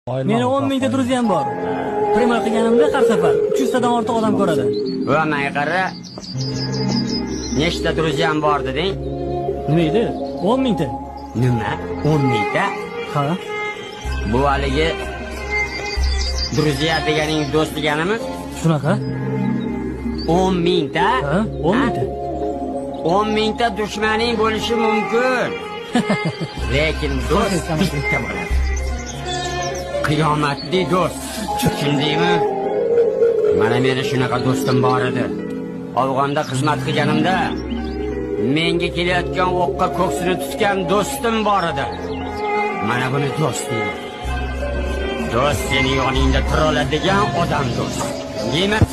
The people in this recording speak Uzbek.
Meni 10 mingta druziyam bor. Primer qilganimda har safar 300 dan ortiq odam ko'radi. Va mayqara nechta druziyam bor deding? Nima edi? 10 mingta. Nima? 10 mingta? Ha? Bu haligi druziya deganing do'st deganimi? Shunaqa? 10 mingta? Ha? 10 mingta. 10 mingta dushmaning bo'lishi mumkin. Lekin do'st bitta bo'ladi. Qiyomatli do'st. Tushundingmi? Mana meni shunaqa do'stim bor edi. Afg'onda xizmat qilganimda menga kelayotgan o'qqa ko'ksini tutgan do'stim bor edi. Mana buni do'st deydi. Do'st seni yoningda tura oladigan odam do'st. Demak,